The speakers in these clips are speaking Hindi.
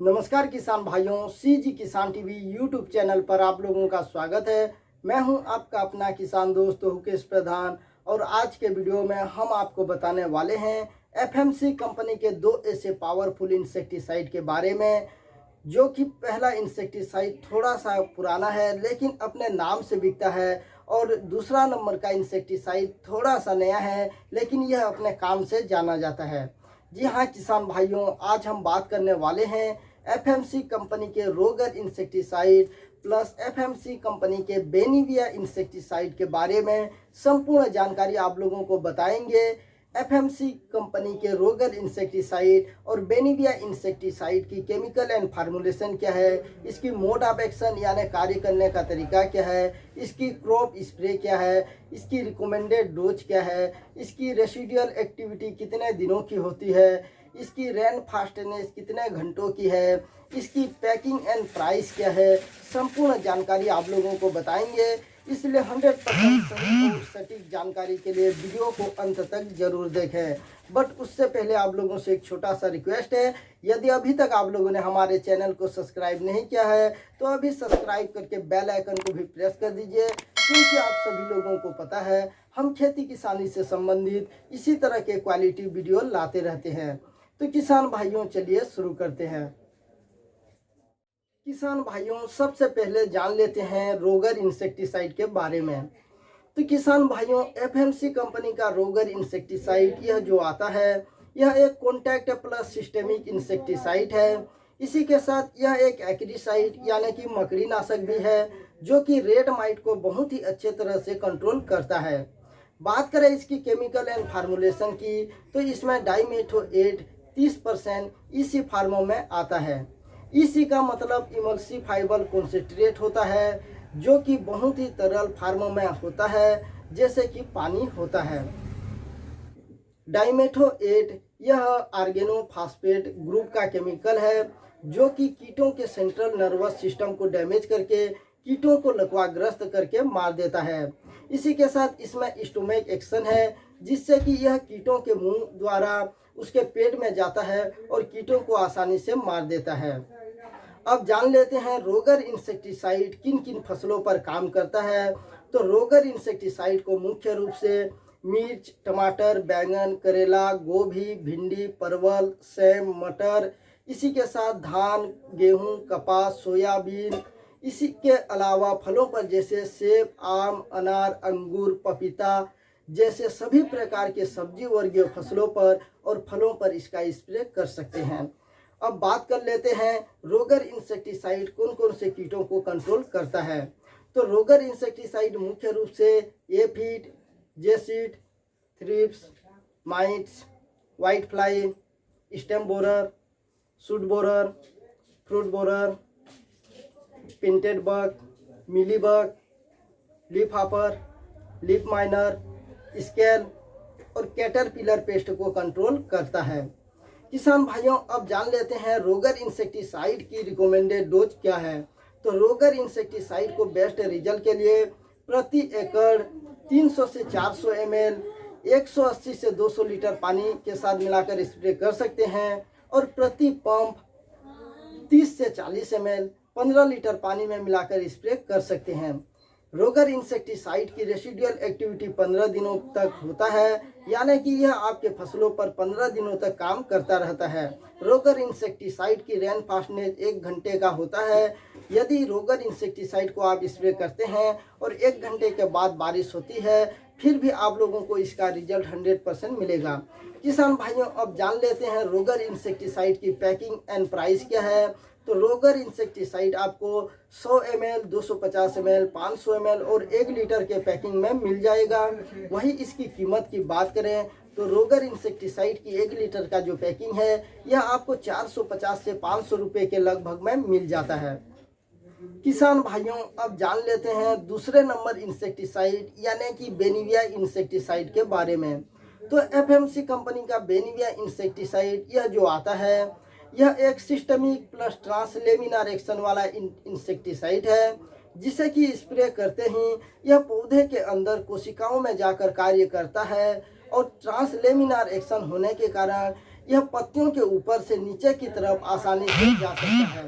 नमस्कार किसान भाइयों, सीजी किसान टीवी यूट्यूब चैनल पर आप लोगों का स्वागत है। मैं हूं आपका अपना किसान दोस्त हुकेश प्रधान और आज के वीडियो में हम आपको बताने वाले हैं एफएमसी कंपनी के दो ऐसे पावरफुल इंसेक्टिसाइड के बारे में, जो कि पहला इंसेक्टिसाइड थोड़ा सा पुराना है लेकिन अपने नाम से बिकता है और दूसरा नंबर का इंसेक्टिसाइड थोड़ा सा नया है लेकिन यह अपने काम से जाना जाता है। जी हाँ किसान भाइयों, आज हम बात करने वाले हैं एफएमसी कंपनी के रोगर इंसेक्टिसाइड प्लस एफएमसी कंपनी के बेनिविया इंसेक्टिसाइड के बारे में संपूर्ण जानकारी आप लोगों को बताएंगे। एफएमसी कंपनी के रोगर इंसेक्टिसाइड और बेनिविया इंसेक्टिसाइड की केमिकल एंड फार्मूलेशन क्या है, इसकी मोड ऑफ एक्शन यानी कार्य करने का तरीका क्या है, इसकी क्रॉप स्प्रे क्या है, इसकी रिकमेंडेड डोज क्या है, इसकी रेसिडुअल एक्टिविटी कितने दिनों की होती है, इसकी रेन फास्टनेस कितने घंटों की है, इसकी पैकिंग एंड प्राइस क्या है, संपूर्ण जानकारी आप लोगों को बताएंगे। इसलिए 100% सही और सटीक जानकारी के लिए वीडियो को अंत तक जरूर देखें। बट उससे पहले आप लोगों से एक छोटा सा रिक्वेस्ट है, यदि अभी तक आप लोगों ने हमारे चैनल को सब्सक्राइब नहीं किया है तो अभी सब्सक्राइब करके बेल आइकन को भी प्रेस कर दीजिए, क्योंकि आप सभी लोगों को पता है हम खेती किसानी से संबंधित इसी तरह के क्वालिटी वीडियो लाते रहते हैं। तो किसान भाइयों चलिए शुरू करते हैं। किसान भाइयों सबसे पहले जान लेते हैं रोगर इंसेक्टिसाइड के बारे में। तो किसान भाइयों एफएमसी कंपनी का रोगर इंसेक्टिसाइड यह जो आता है यह एक कॉन्टैक्ट प्लस सिस्टेमिक इंसेक्टिसाइड है। इसी के साथ यह एक एक्रिसाइड यानी कि मकड़ी नाशक भी है, जो कि रेड माइट को बहुत ही अच्छे तरह से कंट्रोल करता है। बात करें इसकी केमिकल एंड फार्मूलेशन की तो इसमें डाइमेथोएट 30% ईसी फार्मो में आता है। इसी का मतलब इमल्सिफाइबल कॉन्सेंट्रेट होता है, जो कि बहुत ही तरल फार्मों में होता है जैसे कि पानी होता है। डाइमेथोएट यह आर्गेनोफॉस्फेट ग्रुप का केमिकल है, जो कि कीटों के सेंट्रल नर्वस सिस्टम को डैमेज करके कीटों को लकवाग्रस्त करके मार देता है। इसी के साथ इसमें स्टोमैक एक्शन है, जिससे कि यह कीटों के मुंह द्वारा उसके पेट में जाता है और कीटों को आसानी से मार देता है। अब जान लेते हैं रोगर इंसेक्टिसाइड किन किन फसलों पर काम करता है। तो रोगर इंसेक्टिसाइड को मुख्य रूप से मिर्च, टमाटर, बैंगन, करेला, गोभी, भिंडी, परवल, सेम, मटर, इसी के साथ धान, गेहूं, कपास, सोयाबीन, इसी के अलावा फलों पर जैसे सेब, आम, अनार, अंगूर, पपीता जैसे सभी प्रकार के सब्जी वर्गीय फसलों पर और फलों पर इसका स्प्रे कर सकते हैं। अब बात कर लेते हैं रोगर इंसेक्टिसाइड कौन कौन से कीटों को कंट्रोल करता है। तो रोगर इंसेक्टिसाइड मुख्य रूप से aphid, jassid, thrips, mites, white fly, stem borer, shoot borer, fruit borer, painted bug, mealy bug, leaf hopper, leaf miner, scale और कैटरपिलर पेस्ट को कंट्रोल करता है। किसान भाइयों अब जान लेते हैं रोगर इंसेक्टिसाइड की रिकमेंडेड डोज क्या है। तो रोगर इंसेक्टिसाइड को बेस्ट रिजल्ट के लिए प्रति एकड़ 300 से 400 ml 180 से 200 लीटर पानी के साथ मिलाकर स्प्रे कर सकते हैं और प्रति पंप 30 से 40 ml 15 लीटर पानी में मिलाकर स्प्रे कर सकते हैं। रोगर इंसेक्टिसाइड की रेसिडुअल एक्टिविटी 15 दिनों तक होता है, यानी कि यह आपके फसलों पर 15 दिनों तक काम करता रहता है। रोगर इंसेक्टिसाइड की रेन फास्टनेस 1 घंटे का होता है। यदि रोगर इंसेक्टिसाइड को आप स्प्रे करते हैं और 1 घंटे के बाद बारिश होती है, फिर भी आप लोगों को इसका रिजल्ट 100% मिलेगा। किसान भाइयों अब जान लेते हैं रोगर इंसेक्टिसाइड की पैकिंग एंड प्राइस क्या है। तो रोगर इंसेक्टिसाइड आपको 100 ml, 250 ml, 500 ml और 1 लीटर के पैकिंग में मिल जाएगा। वही इसकी कीमत की बात करें तो रोगर इंसेक्टिसाइड की 1 लीटर का जो पैकिंग है यह आपको 450 से 500 रुपये के लगभग में मिल जाता है। किसान भाइयों अब जान लेते हैं दूसरे नंबर इंसेक्टिसाइड यानी कि बेनिविया इंसेक्टिसाइड के बारे में। तो एफएमसी कंपनी का बेनिविया इंसेक्टिसाइड यह जो आता है यह एक सिस्टमिक प्लस ट्रांसलेमिनार एक्शन वाला इंसेक्टिसाइड है, जिसे कि स्प्रे करते ही यह पौधे के अंदर कोशिकाओं में जाकर कार्य करता है और ट्रांसलेमिनार एक्शन होने के कारण यह पत्तियों के ऊपर से नीचे की तरफ आसानी से जा सकता है।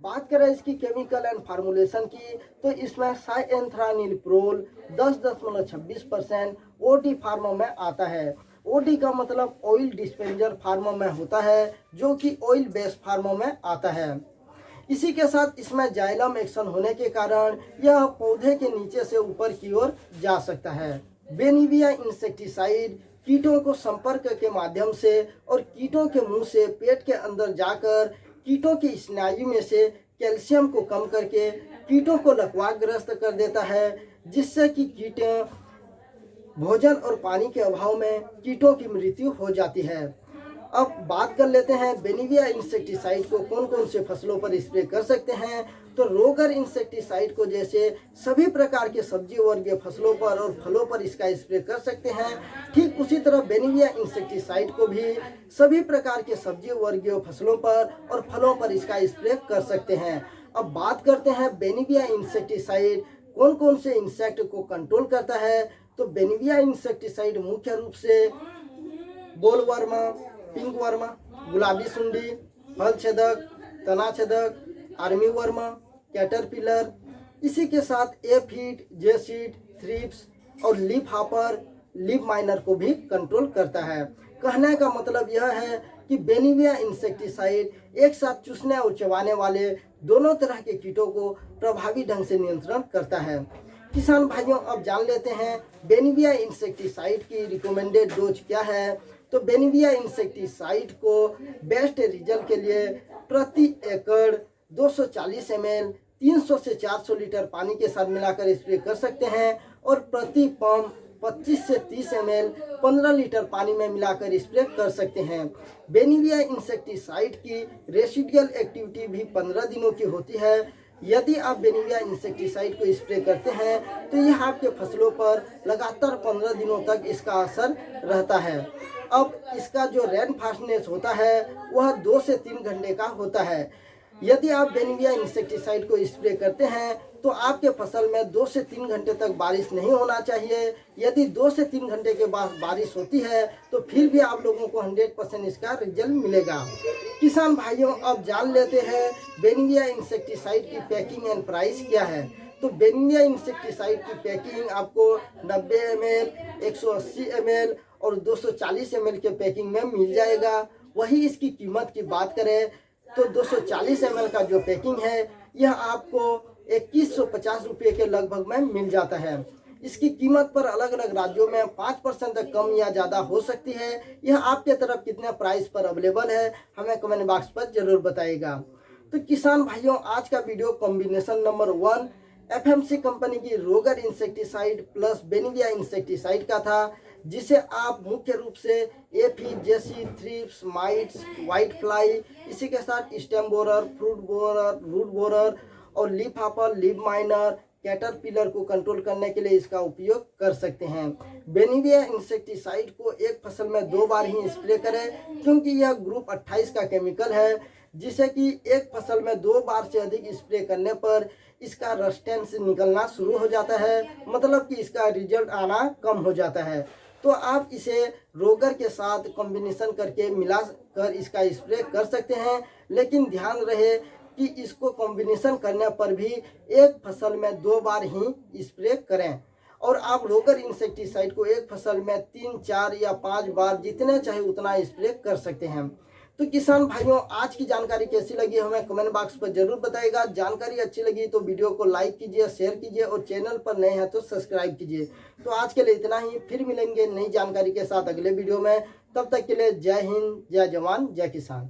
बात करें इसकी केमिकल एंड फार्मूलेशन की, तो इसमें साइएंथ्रानिलप्रोल 10.26% ओडी फार्मा में आता है। ओडी का मतलब ऑयल डिस्पेंजर फार्मा में होता है, जो कि ऑयल बेस्ड फार्मा में आता है। इसी के साथ इसमें जाइलम एक्शन होने के कारण यह पौधे के नीचे से ऊपर की ओर जा सकता है। बेनिविया इंसेक्टिसाइड कीटों को संपर्क के माध्यम से और कीटों के मुंह से पेट के अंदर जाकर कीटों की स्नायु में से कैल्शियम को कम करके कीटों को लकवाग्रस्त कर देता है, जिससे कि कीट भोजन और पानी के अभाव में कीटों की मृत्यु हो जाती है। अब बात कर लेते हैं बेनिविया इंसेक्टिसाइड को कौन कौन से फसलों पर स्प्रे कर सकते हैं। तो रोगर इंसेक्टिसाइड को जैसे सभी प्रकार के सब्जी वर्गीय फसलों पर और फलों पर इसका स्प्रे कर सकते हैं, ठीक उसी तरह बेनिविया इंसेक्टिसाइड को भी सभी प्रकार के सब्जी वर्गीय फसलों पर और फलों पर इसका स्प्रे कर सकते हैं। अब बात करते हैं बेनिविया इंसेक्टिसाइड कौन कौन से इंसेक्ट को कंट्रोल करता है। तो बेनिविया इंसेक्टिसाइड मुख्य रूप से बोलवर्म, पिंक वर्म, गुलाबी सुंडी, फल छेदक, तना छेदक, आर्मी वर्म, कैटरपिलर, इसी के साथ एफिड, जेसिड, थ्रिप्स और लीफ हॉपर, लीफ माइनर को भी कंट्रोल करता है। कहने का मतलब यह है कि बेनिविया इंसेक्टिसाइड एक साथ चूसने और चबाने वाले दोनों तरह के कीटों को प्रभावी ढंग से नियंत्रण करता है। किसान भाइयों, अब जान लेते हैं बेनिविया इंसेक्टिसाइड की रिकमेंडेड डोज क्या है। तो बेनिविया इंसेक्टिसाइड को बेस्ट रिजल्ट के लिए प्रति एकड़ 240 ml 300 से 400 लीटर पानी के साथ मिलाकर स्प्रे कर सकते हैं और प्रति पंप 25 से 30 ml 15 लीटर पानी में मिलाकर स्प्रे कर सकते हैं। बेनिविया इंसेक्टिसाइड की रेसिडुअल एक्टिविटी भी 15 दिनों की होती है। यदि आप बेनिविया इंसेक्टिसाइड को स्प्रे करते हैं तो यह आपके फसलों पर लगातार 15 दिनों तक इसका असर रहता है। अब इसका जो रेन फास्टनेस होता है वह 2 से 3 घंटे का होता है। यदि आप बेनिविया इंसेक्टिसाइड को स्प्रे करते हैं तो आपके फसल में 2 से 3 घंटे तक बारिश नहीं होना चाहिए। यदि 2 से 3 घंटे के बाद बारिश होती है तो फिर भी आप लोगों को 100% इसका रिजल्ट मिलेगा। किसान भाइयों, अब जान लेते हैं बेनिविया इंसेक्टिसाइड की पैकिंग एंड प्राइस क्या है। तो बेनिविया इंसेक्टिसाइड की पैकिंग आपको 90 ml, 180 ml और 240 ml के पैकिंग में मिल जाएगा। वही इसकी कीमत की बात करें तो 240 ml का जो पैकिंग है यह आपको 2150 रुपये के लगभग में मिल जाता है। इसकी कीमत पर अलग अलग राज्यों में 5% तक कम या ज़्यादा हो सकती है। यह आपके तरफ कितने प्राइस पर अवेलेबल है हमें कमेंट बॉक्स पर जरूर बताइएगा। तो किसान भाइयों, आज का video combination number 1 FMC company की रोगर इंसेक्टिसाइड प्लस बेनिविया इंसेक्टिसाइड का था, जिसे आप मुख्य रूप से aphid, jassid, thrips, mites, white fly, इसी के साथ stem borer, fruit borer, root borer और leaf hopper, leaf miner, caterpillar को कंट्रोल करने के लिए इसका उपयोग कर सकते हैं। बेनिविया इंसेक्टिसाइड को एक फसल में 2 बार ही स्प्रे करें, क्योंकि यह ग्रुप 28 का केमिकल है, जिसे कि एक फसल में 2 बार से अधिक स्प्रे करने पर इसका रेजिस्टेंस निकलना शुरू हो जाता है, मतलब कि इसका रिजल्ट आना कम हो जाता है। तो आप इसे रोगर के साथ कॉम्बिनेशन करके मिला कर इसका स्प्रे कर सकते हैं, लेकिन ध्यान रहे कि इसको कॉम्बिनेशन करने पर भी एक फसल में 2 बार ही स्प्रे करें और आप रोगर इंसेक्टिसाइड को एक फसल में 3, 4 या 5 बार जितने चाहे उतना स्प्रे कर सकते हैं। तो किसान भाइयों, आज की जानकारी कैसी लगी हमें कमेंट बॉक्स पर जरूर बताइएगा। जानकारी अच्छी लगी तो वीडियो को लाइक कीजिए, शेयर कीजिए और चैनल पर नए हैं तो सब्सक्राइब कीजिए। तो आज के लिए इतना ही, फिर मिलेंगे नई जानकारी के साथ अगले वीडियो में। तब तक के लिए जय हिंद, जय जवान, जय किसान।